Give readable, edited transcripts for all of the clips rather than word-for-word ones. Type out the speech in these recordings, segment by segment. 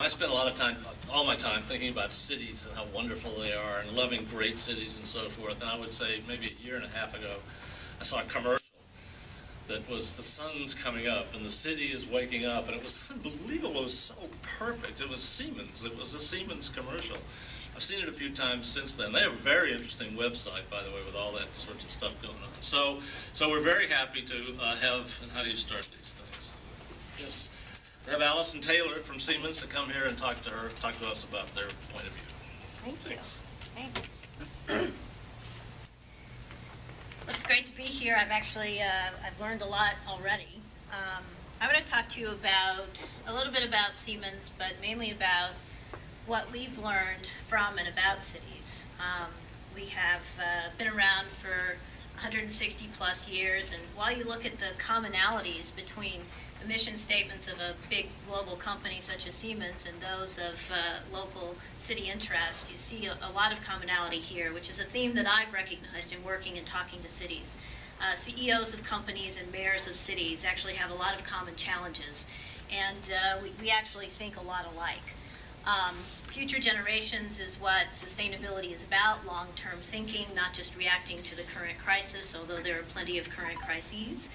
I spend a lot of time, all my time, thinking about cities and how wonderful they are and loving great cities and so forth. And I would say maybe a year and a half ago, I saw a commercial that was the sun's coming up and the city is waking up, and it was unbelievable. It was so perfect. It was Siemens. It was a Siemens commercial. I've seen it a few times since then. They have a very interesting website, by the way, with all that sorts of stuff going on. So we're very happy to have, and how do you start these things? Yes, we have Allison Taylor from Siemens to come here and talk to us about their point of view. Thank you. Thanks. Thanks. It's great to be here. I've learned a lot already. I want to talk to you about a little bit about Siemens, but mainly about what we've learned from and about cities. We have been around for 160 plus years, and while you look at the commonalities between the mission statements of a big global company such as Siemens and those of local city interest, you see a lot of commonality here, which is a theme that I've recognized in working and talking to cities. CEOs of companies and mayors of cities actually have a lot of common challenges, and we actually think a lot alike. Future generations is what sustainability is about, long-term thinking, not just reacting to the current crisis, although there are plenty of current crises.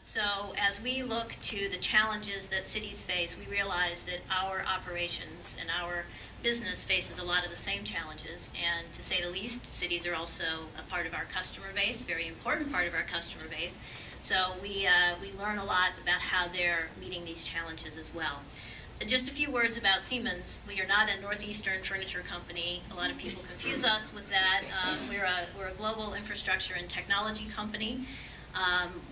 So as we look to the challenges that cities face, we realize that our operations and our business faces a lot of the same challenges, and to say the least, cities are also a part of our customer base, very important part of our customer base. So we learn a lot about how they're meeting these challenges as well. Just a few words about Siemens. We are not a northeastern furniture company. A lot of people confuse us with that. We're a global infrastructure and technology company.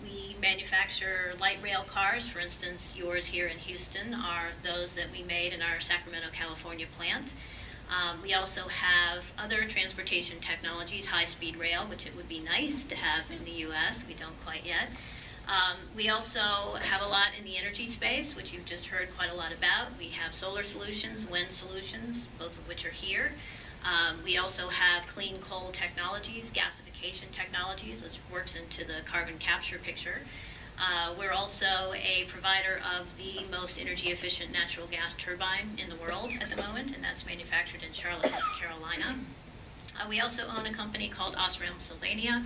We manufacture light rail cars. For instance, yours here in Houston are those that we made in our Sacramento, California plant. We also have other transportation technologies, high-speed rail, which it would be nice to have in the U.S. We don't quite yet. We also have a lot in the energy space, which you've just heard quite a lot about. We have solar solutions, wind solutions, both of which are here. We also have clean coal technologies, gasification technologies, which works into the carbon capture picture. We're also a provider of the most energy efficient natural gas turbine in the world at the moment, and that's manufactured in Charlotte, North Carolina. We also own a company called Osram Sylvania,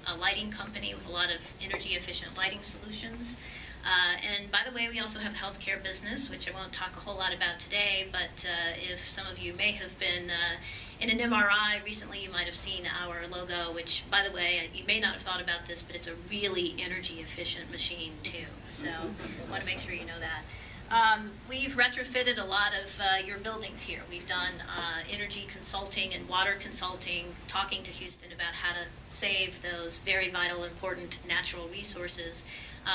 a lighting company with a lot of energy efficient lighting solutions. And by the way, we also have a healthcare business, which I won't talk a whole lot about today, but if some of you may have been in an MRI recently, you might have seen our logo, which, by the way, you may not have thought about this, but it's a really energy efficient machine too. So I want to make sure you know that. We've retrofitted a lot of your buildings here. We've done energy consulting and water consulting, talking to Houston about how to save those very vital, important natural resources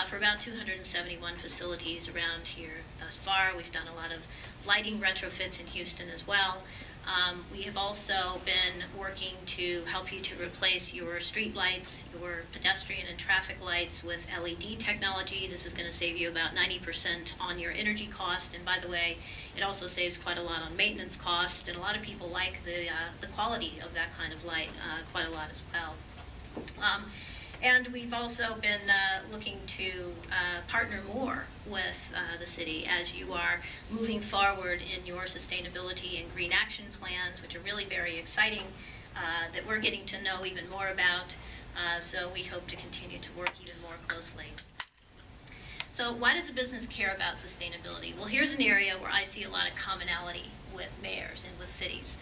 for about 271 facilities around here thus far. We've done a lot of lighting retrofits in Houston as well. We have also been working to help you to replace your street lights, your pedestrian and traffic lights with LED technology. This is going to save you about 90% on your energy cost, and by the way, it also saves quite a lot on maintenance cost, and a lot of people like the quality of that kind of light quite a lot as well. And we've also been looking to partner more with the city as you are moving forward in your sustainability and green action plans, which are really very exciting, that we're getting to know even more about. So we hope to continue to work even more closely. So why does a business care about sustainability? Well, here's an area where I see a lot of commonality with mayors and with cities.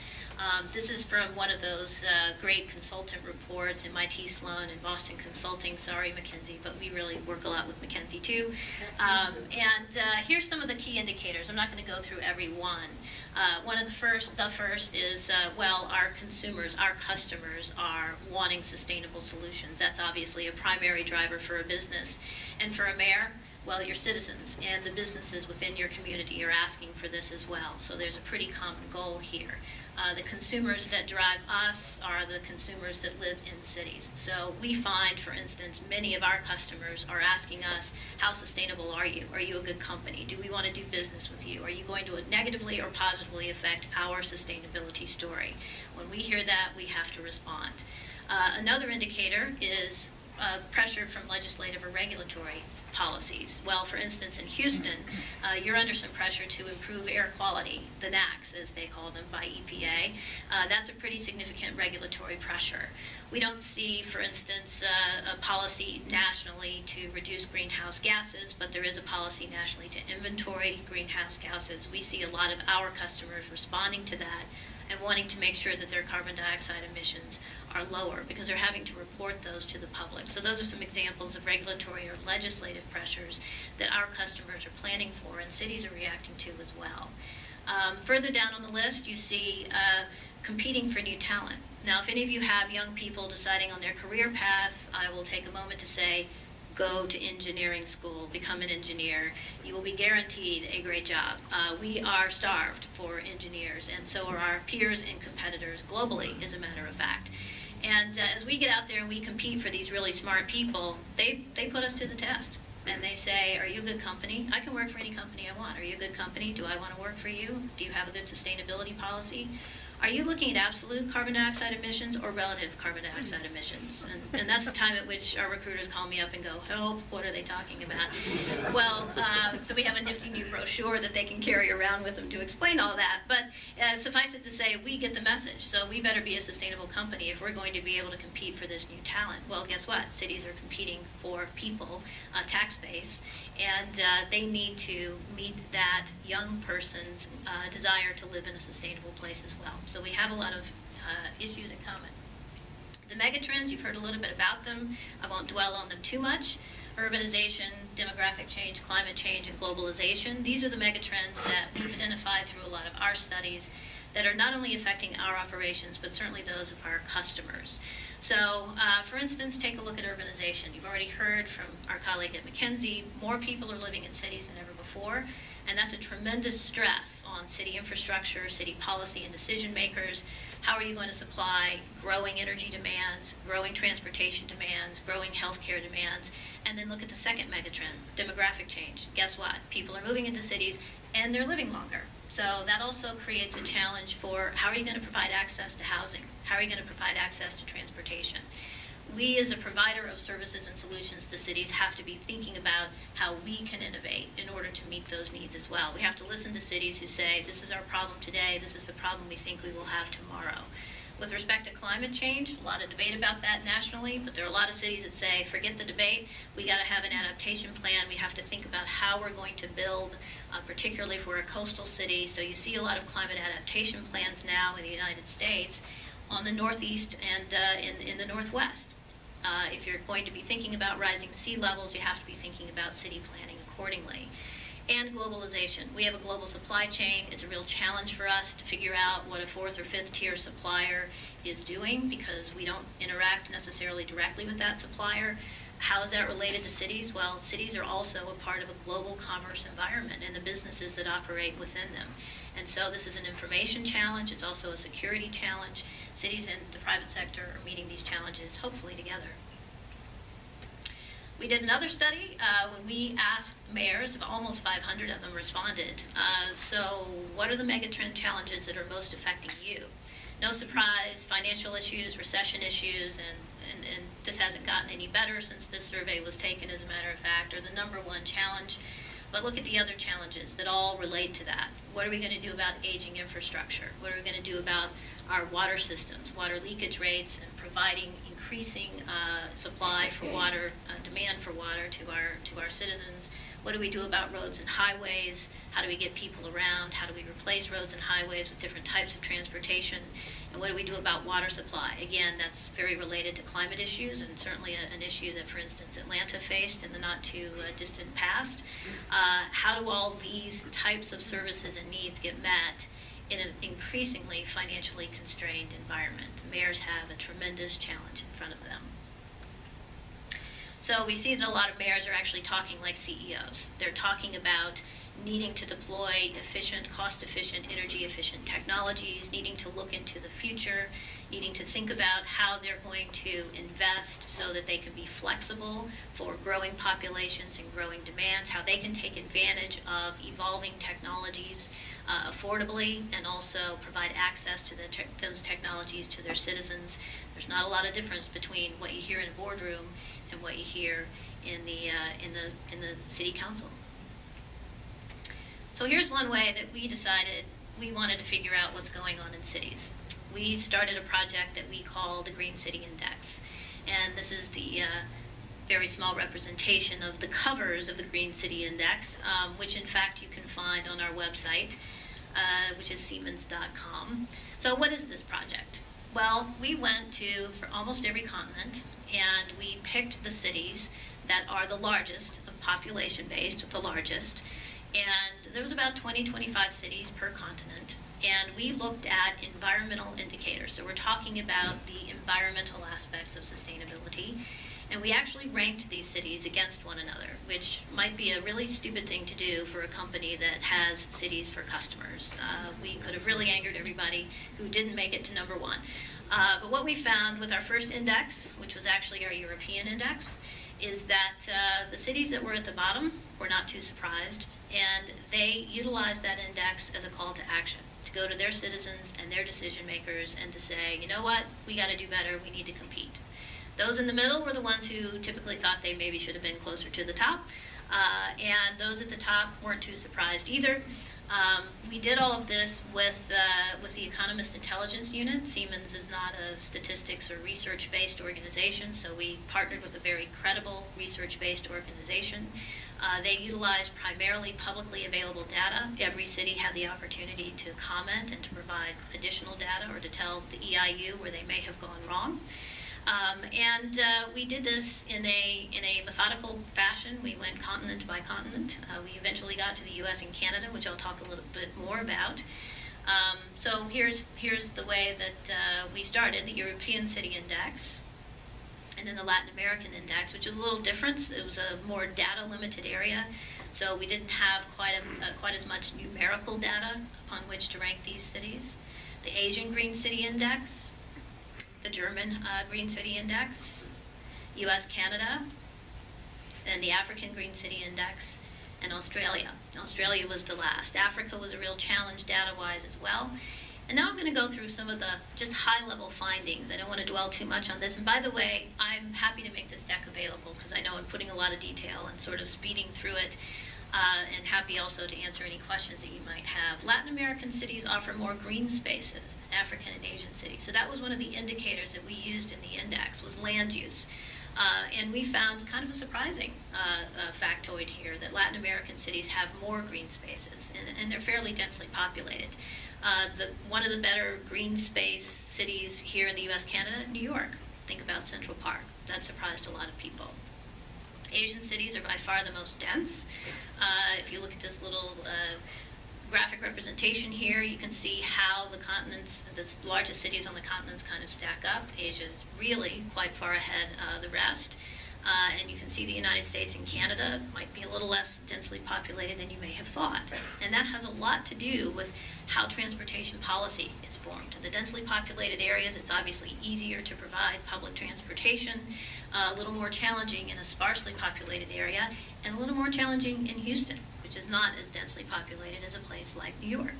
This is from one of those great consultant reports, MIT Sloan and Boston Consulting. Sorry, McKinsey, but we really work a lot with McKinsey too. And here's some of the key indicators. I'm not going to go through every one. One of the first is, well, our consumers, our customers are wanting sustainable solutions. That's obviously a primary driver for a business. And for a mayor, well, your citizens and the businesses within your community are asking for this as well. So there's a pretty common goal here. The consumers that drive us are the consumers that live in cities. So we find, for instance, many of our customers are asking us, how sustainable are you? Are you a good company? Do we want to do business with you? Are you going to negatively or positively affect our sustainability story? When we hear that, we have to respond. Another indicator is pressure from legislative or regulatory policies. Well, for instance, in Houston, you're under some pressure to improve air quality, the NAAQS, as they call them, by EPA. That's a pretty significant regulatory pressure. We don't see, for instance, a policy nationally to reduce greenhouse gases, but there is a policy nationally to inventory greenhouse gases. We see a lot of our customers responding to that and wanting to make sure that their carbon dioxide emissions are lower because they're having to report those to the public. So those are some examples of regulatory or legislative pressures that our customers are planning for and cities are reacting to as well. Further down on the list, you see competing for new talent. Now, if any of you have young people deciding on their career path, I will take a moment to say, go to engineering school, become an engineer. You will be guaranteed a great job. We are starved for engineers, and so are our peers and competitors globally, as a matter of fact. And as we get out there and we compete for these really smart people, they put us to the test. And they say, are you a good company? I can work for any company I want. Are you a good company? Do I want to work for you? Do you have a good sustainability policy? Are you looking at absolute carbon dioxide emissions or relative carbon dioxide emissions? And that's the time at which our recruiters call me up and go, help, what are they talking about? Well, so we have a nifty new brochure that they can carry around with them to explain all that. But suffice it to say, we get the message. So we better be a sustainable company if we're going to be able to compete for this new talent. Well, guess what? Cities are competing for people, tax base, and they need to meet that young person's desire to live in a sustainable place as well. So we have a lot of issues in common. The megatrends, you've heard a little bit about them. I won't dwell on them too much. Urbanization, demographic change, climate change, and globalization. These are the megatrends that we've identified through a lot of our studies that are not only affecting our operations, but certainly those of our customers. So, for instance, take a look at urbanization. You've already heard from our colleague at McKinsey, more people are living in cities than ever before, and that's a tremendous stress on city infrastructure, city policy, and decision makers. How are you going to supply growing energy demands, growing transportation demands, growing healthcare demands? And then look at the second megatrend, demographic change. Guess what? People are moving into cities and they're living longer. So that also creates a challenge for how are you going to provide access to housing? How are you going to provide access to transportation? We as a provider of services and solutions to cities have to be thinking about how we can innovate in order to meet those needs as well. We have to listen to cities who say, this is our problem today, this is the problem we think we will have tomorrow. With respect to climate change, a lot of debate about that nationally, but there are a lot of cities that say, forget the debate, we got to have an adaptation plan, we have to think about how we're going to build, particularly if we're a coastal city. So you see a lot of climate adaptation plans now in the United States on the Northeast and in the Northwest. If you're going to be thinking about rising sea levels, you have to be thinking about city planning accordingly. And globalization. We have a global supply chain. It's a real challenge for us to figure out what a fourth or fifth tier supplier is doing because we don't interact necessarily directly with that supplier. How is that related to cities? Well, cities are also a part of a global commerce environment and the businesses that operate within them. And so this is an information challenge. It's also a security challenge. Cities and the private sector are meeting these challenges, hopefully together. We did another study when we asked mayors, almost 500 of them responded. So what are the megatrend challenges that are most affecting you? No surprise, financial issues, recession issues, and this hasn't gotten any better since this survey was taken, as a matter of fact, are the number one challenge. But look at the other challenges that all relate to that. What are we going to do about aging infrastructure? What are we going to do about our water systems, water leakage rates, and providing increasing supply for water, demand for water to our citizens? What do we do about roads and highways? How do we get people around? How do we replace roads and highways with different types of transportation? And what do we do about water supply? Again, that's very related to climate issues and certainly an issue that, for instance, Atlanta faced in the not too distant past. How do all these types of services and needs get met in an increasingly financially constrained environment? Mayors have a tremendous challenge in front of them. So we see that a lot of mayors are actually talking like CEOs. They're talking about needing to deploy efficient, cost-efficient, energy-efficient technologies, needing to look into the future, needing to think about how they're going to invest so that they can be flexible for growing populations and growing demands, how they can take advantage of evolving technologies affordably and also provide access to those technologies to their citizens. There's not a lot of difference between what you hear in a boardroom and what you hear in the city council. So here's one way that we decided we wanted to figure out what's going on in cities. We started a project that we call the Green City Index, and this is the very small representation of the covers of the Green City Index, which in fact you can find on our website, which is Siemens.com. So what is this project? Well, we went for almost every continent, and we picked the cities that are the largest, population-based, the largest, and there was about 20-25 cities per continent. And we looked at environmental indicators. So we're talking about the environmental aspects of sustainability. And we actually ranked these cities against one another, which might be a really stupid thing to do for a company that has cities for customers. We could have really angered everybody who didn't make it to number one. But what we found with our first index, which was actually our European index, is that the cities that were at the bottom were not too surprised, and they utilized that index as a call to action, to go to their citizens and their decision makers and to say, you know what, we got to do better, we need to compete. Those in the middle were the ones who typically thought they maybe should have been closer to the top, and those at the top weren't too surprised either. We did all of this with the Economist Intelligence Unit. Siemens is not a statistics or research-based organization, so we partnered with a very credible research-based organization. They utilized primarily publicly available data. Every city had the opportunity to comment and to provide additional data or to tell the EIU where they may have gone wrong. We did this in a methodical fashion. We went continent by continent. We eventually got to the U.S. and Canada, which I'll talk a little bit more about. So here's the way that we started: the European City Index, and then the Latin American Index, which is a little different. It was a more data-limited area, so we didn't have quite as much numerical data upon which to rank these cities. The Asian Green City Index, the German Green City Index, U.S. Canada, and the African Green City Index, and Australia. Australia was the last. Africa was a real challenge data-wise as well. And now I'm going to go through some of the just high-level findings. I don't want to dwell too much on this. And by the way, I'm happy to make this deck available because I know I'm putting a lot of detail and sort of speeding through it. And happy also to answer any questions that you might have. Latin American cities offer more green spaces than African and Asian cities. So that was one of the indicators that we used in the index, was land use. And we found kind of a surprising factoid here, that Latin American cities have more green spaces, and they're fairly densely populated. One of the better green space cities here in the U.S., Canada, New York. Think about Central Park. That surprised a lot of people. Asian cities are by far the most dense. If you look at this little graphic representation here, you can see how the continents, the largest cities on the continents, kind of stack up. Asia is really quite far ahead of the rest. And you can see the United States and Canada might be a little less densely populated than you may have thought. And that has a lot to do with how transportation policy is formed. In the densely populated areas, it's obviously easier to provide public transportation, a little more challenging in a sparsely populated area, and a little more challenging in Houston, which is not as densely populated as a place like New York.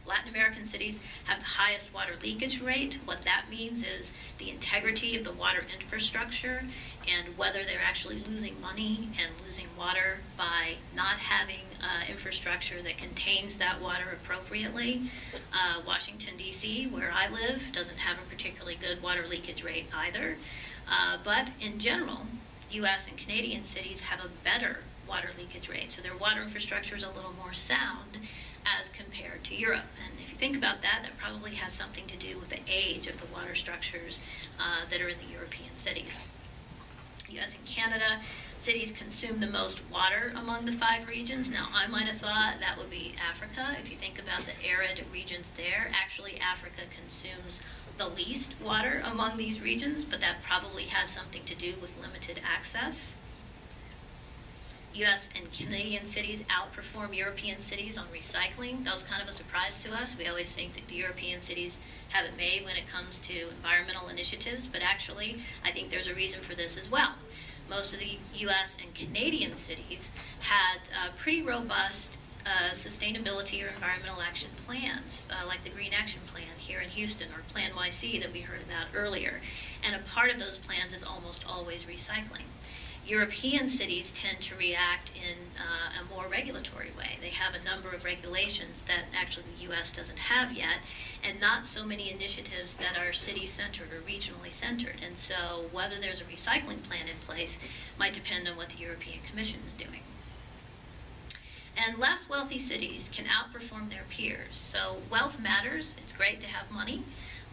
Latin American cities have the highest water leakage rate. What that means is the integrity of the water infrastructure and whether they're actually losing money and losing water by not having infrastructure that contains that water appropriately. Washington, D.C., where I live, doesn't have a particularly good water leakage rate either. But in general, U.S. and Canadian cities have a better water leakage rate. So their water infrastructure is a little more sound as compared to Europe. And if you think about that, that probably has something to do with the age of the water structures that are in the European cities. U.S. and Canada, cities consume the most water among the 5 regions. Now, I might have thought that would be Africa. If you think about the arid regions there, actually Africa consumes the least water among these regions, but that probably has something to do with limited access. U.S. and Canadian cities outperform European cities on recycling. That was kind of a surprise to us. We always think that the European cities have it made when it comes to environmental initiatives, but actually, I think there's a reason for this as well. Most of the U.S. and Canadian cities had pretty robust sustainability or environmental action plans, like the Green Action Plan here in Houston, or Plan YC that we heard about earlier. And a part of those plans is almost always recycling. European cities tend to react in a more regulatory way. They have a number of regulations that actually the U.S. doesn't have yet, and not so many initiatives that are city-centered or regionally centered. And so whether there's a recycling plan in place might depend on what the European Commission is doing. And less wealthy cities can outperform their peers. So wealth matters. It's great to have money,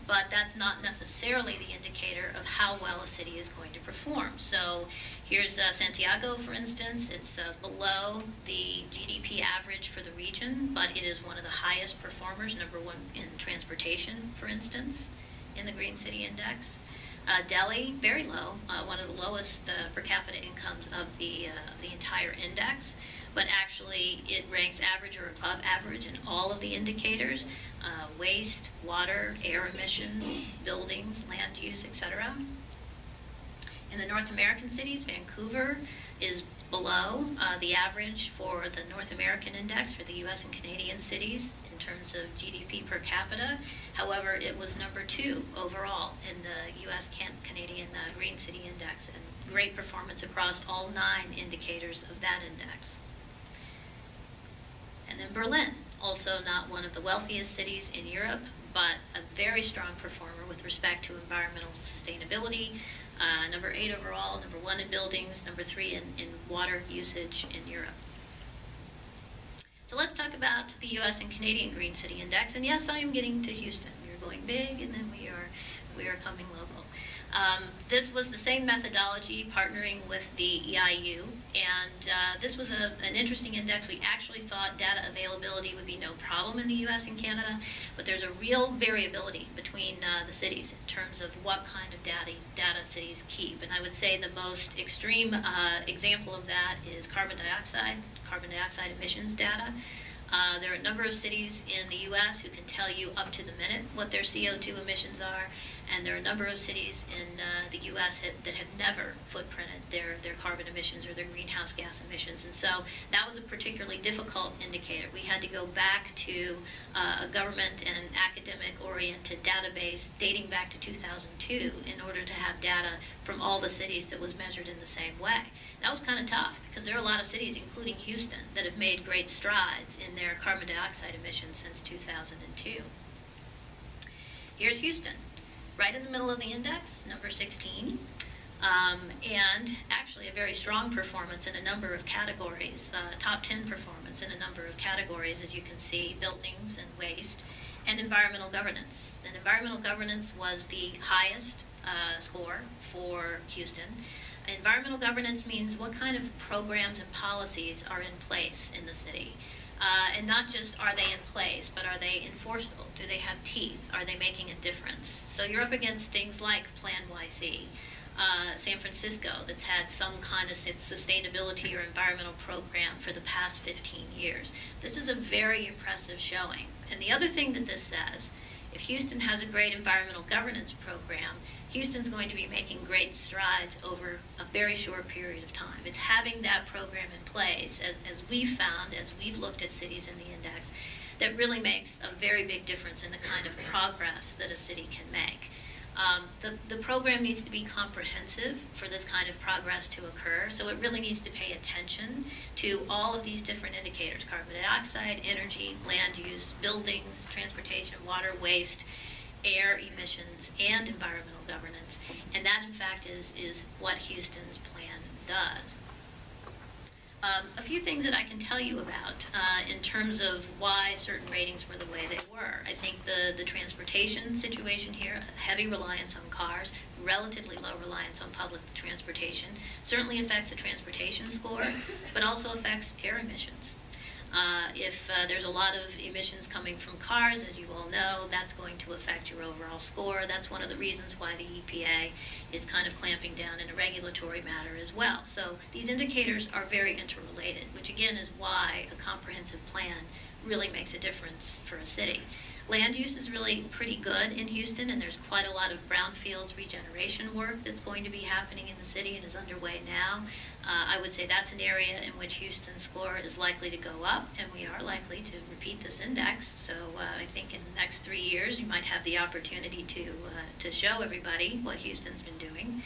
but that's not necessarily the indicator of how well a city is going to perform. So here's Santiago, for instance. It's below the GDP average for the region, but it is one of the highest performers, #1 in transportation, for instance, in the Green City Index. Delhi, very low, one of the lowest per capita incomes of the entire index, but actually it ranks average or above average in all of the indicators, waste, water, air emissions, buildings, land use, etc. In the North American cities, Vancouver is below the average for the North American index for the US and Canadian cities in terms of GDP per capita. However, it was #2 overall in the US Canadian Green City Index, and great performance across all 9 indicators of that index. And then Berlin, also not one of the wealthiest cities in Europe, but a very strong performer with respect to environmental sustainability. #8 overall, #1 in buildings, #3 in water usage in Europe. So let's talk about the US and Canadian Green City Index. And yes, I am getting to Houston. We're going big, and then we are coming local. This was the same methodology, partnering with the EIU, and this was an interesting index. We actually thought data availability would be no problem in the US and Canada, but there's a real variability between the cities in terms of what kind of data cities keep. And I would say the most extreme example of that is carbon dioxide emissions data. There are a number of cities in the U.S. who can tell you up to the minute what their CO2 emissions are, and there are a number of cities in the U.S. that have never footprinted their carbon emissions or their greenhouse gas emissions. And so that was a particularly difficult indicator. We had to go back to a government and academic-oriented database dating back to 2002 in order to have data from all the cities that was measured in the same way. That was kind of tough because there are a lot of cities, including Houston, that have made great strides in their carbon dioxide emissions since 2002. Here's Houston, right in the middle of the index, #16, and actually a very strong performance in a number of categories, top 10 performance in a number of categories, as you can see, buildings and waste, and environmental governance. And environmental governance was the highest score for Houston. Environmental governance means what kind of programs and policies are in place in the city. And not just are they in place, but are they enforceable? Do they have teeth? Are they making a difference? So you're up against things like Plan YC, San Francisco, that's had some kind of sustainability or environmental program for the past 15 years. This is a very impressive showing. And the other thing that this says, if Houston has a great environmental governance program, Houston's going to be making great strides over a very short period of time. It's having that program in place, as we've found, as we've looked at cities in the index, that really makes a very big difference in the kind of progress that a city can make. The program needs to be comprehensive for this kind of progress to occur, so it really needs to pay attention to all of these different indicators: carbon dioxide, energy, land use, buildings, transportation, water, waste, air emissions, and environmental governance. And that, in fact, is what Houston's plan does. A few things that I can tell you about in terms of why certain ratings were the way they were. I think the transportation situation here, heavy reliance on cars, relatively low reliance on public transportation, certainly affects the transportation score, but also affects air emissions. If there's a lot of emissions coming from cars, as you all know, that's going to affect your overall score. That's one of the reasons why the EPA is kind of clamping down in a regulatory matter as well. So these indicators are very interrelated, which again is why a comprehensive plan really makes a difference for a city. Land use is really pretty good in Houston, and there's quite a lot of brownfields regeneration work that's going to be happening in the city and is underway now. I would say that's an area in which Houston's score is likely to go up, and we are likely to repeat this index. So I think in the next 3 years, you might have the opportunity to show everybody what Houston's been doing.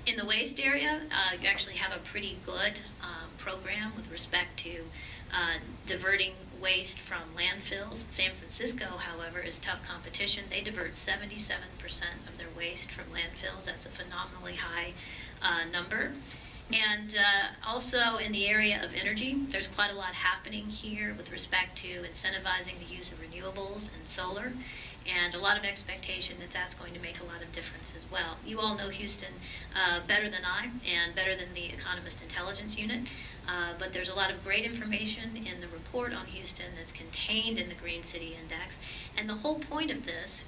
In the waste area, you actually have a pretty good program with respect to diverting waste from landfills. San Francisco, however, is tough competition. They divert 77% of their waste from landfills. That's a phenomenally high number. And also in the area of energy, there's quite a lot happening here with respect to incentivizing the use of renewables and solar, and a lot of expectation that that's going to make a lot of difference as well. You all know Houston better than I and better than the Economist Intelligence Unit, but there's a lot of great information in the report on Houston that's contained in the Green City Index, and the whole point of this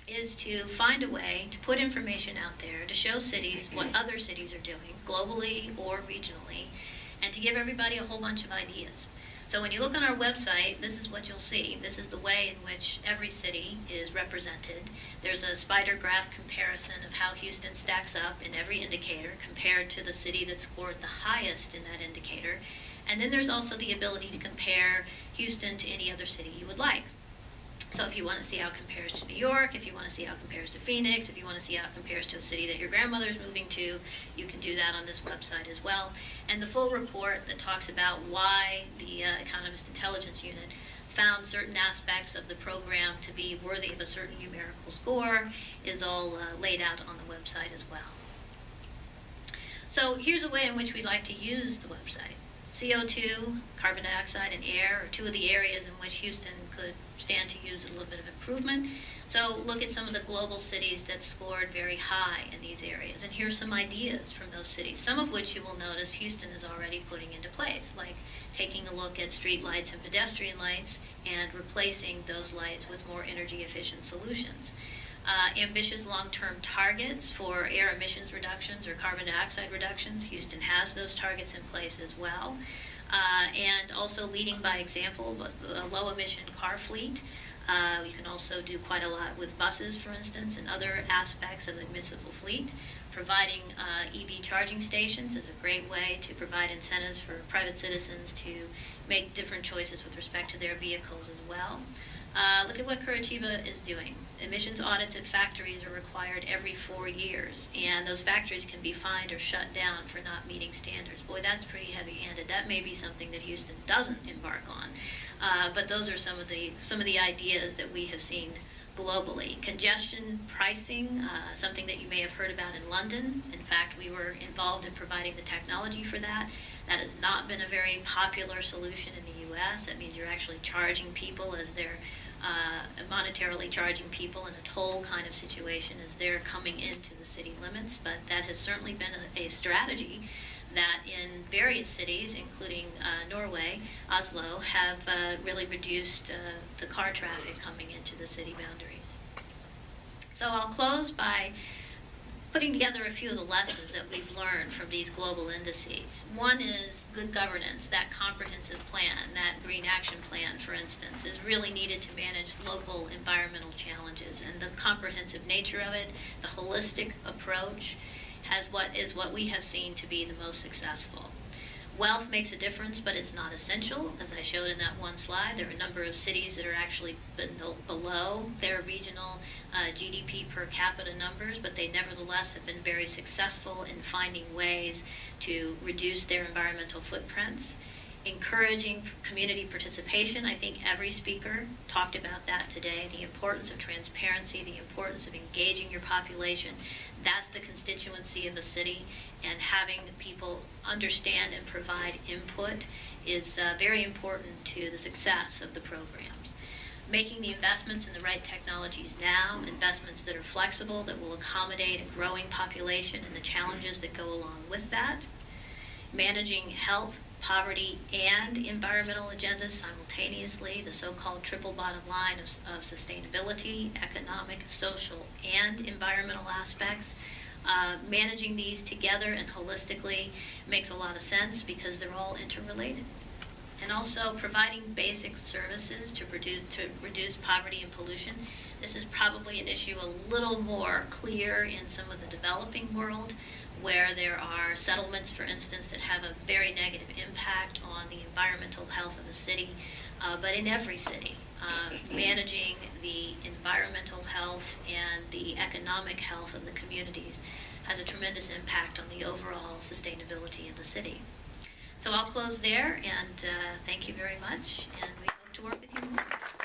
is to find a way to put information out there to show cities what other cities are doing, globally or regionally, and to give everybody a whole bunch of ideas. So when you look on our website, this is what you'll see. This is the way in which every city is represented. There's a spider graph comparison of how Houston stacks up in every indicator compared to the city that scored the highest in that indicator. And then there's also the ability to compare Houston to any other city you would like. So if you want to see how it compares to New York, if you want to see how it compares to Phoenix, if you want to see how it compares to a city that your grandmother's moving to, you can do that on this website as well. And the full report that talks about why the Economist Intelligence Unit found certain aspects of the program to be worthy of a certain numerical score is all laid out on the website as well. So here's a way in which we like to use the website. CO2, carbon dioxide, and air are two of the areas in which Houston could stand to use a little bit of improvement. So look at some of the global cities that scored very high in these areas. And here's some ideas from those cities, some of which you will notice Houston is already putting into place, like taking a look at street lights and pedestrian lights and replacing those lights with more energy efficient solutions. Ambitious long-term targets for air emissions reductions or carbon dioxide reductions. Houston has those targets in place as well. And also leading by example with a low-emission car fleet. You can also do quite a lot with buses, for instance, and other aspects of the municipal fleet. Providing EV charging stations is a great way to provide incentives for private citizens to make different choices with respect to their vehicles as well. Look at what Curitiba is doing. Emissions audits at factories are required every 4 years, and those factories can be fined or shut down for not meeting standards. Boy, that's pretty heavy-handed. That may be something that Houston doesn't embark on, but those are some of the ideas that we have seen globally. Congestion pricing, something that you may have heard about in London. In fact, we were involved in providing the technology for that. That has not been a very popular solution in the U.S. That means you're actually charging people as they're monetarily charging people in a toll kind of situation as they're coming into the city limits. But that has certainly been a strategy that in various cities, including Norway, Oslo, have really reduced the car traffic coming into the city boundaries. So I'll close by putting together a few of the lessons that we've learned from these global indices. One is good governance. That comprehensive plan, that green action plan, for instance, is really needed to manage local environmental challenges. And the comprehensive nature of it, the holistic approach, is what we have seen to be the most successful. Wealth makes a difference, but it's not essential. As I showed in that one slide, there are a number of cities that are actually below their regional GDP per capita numbers, but they nevertheless have been very successful in finding ways to reduce their environmental footprints. Encouraging community participation. I think every speaker talked about that today, the importance of transparency, the importance of engaging your population. That's the constituency of a city, and having people understand and provide input is very important to the success of the programs. Making the investments in the right technologies now, investments that are flexible, that will accommodate a growing population and the challenges that go along with that. Managing health, poverty, and environmental agendas simultaneously, the so-called triple bottom line of sustainability, economic, social, and environmental aspects. Managing these together and holistically makes a lot of sense because they're all interrelated. and also providing basic services to reduce poverty and pollution. This is probably an issue a little more clear in some of the developing world, where there are settlements, for instance, that have a very negative impact on the environmental health of the city. But in every city, managing the environmental health and the economic health of the communities has a tremendous impact on the overall sustainability of the city. So I'll close there, and thank you very much, and we hope to work with you more.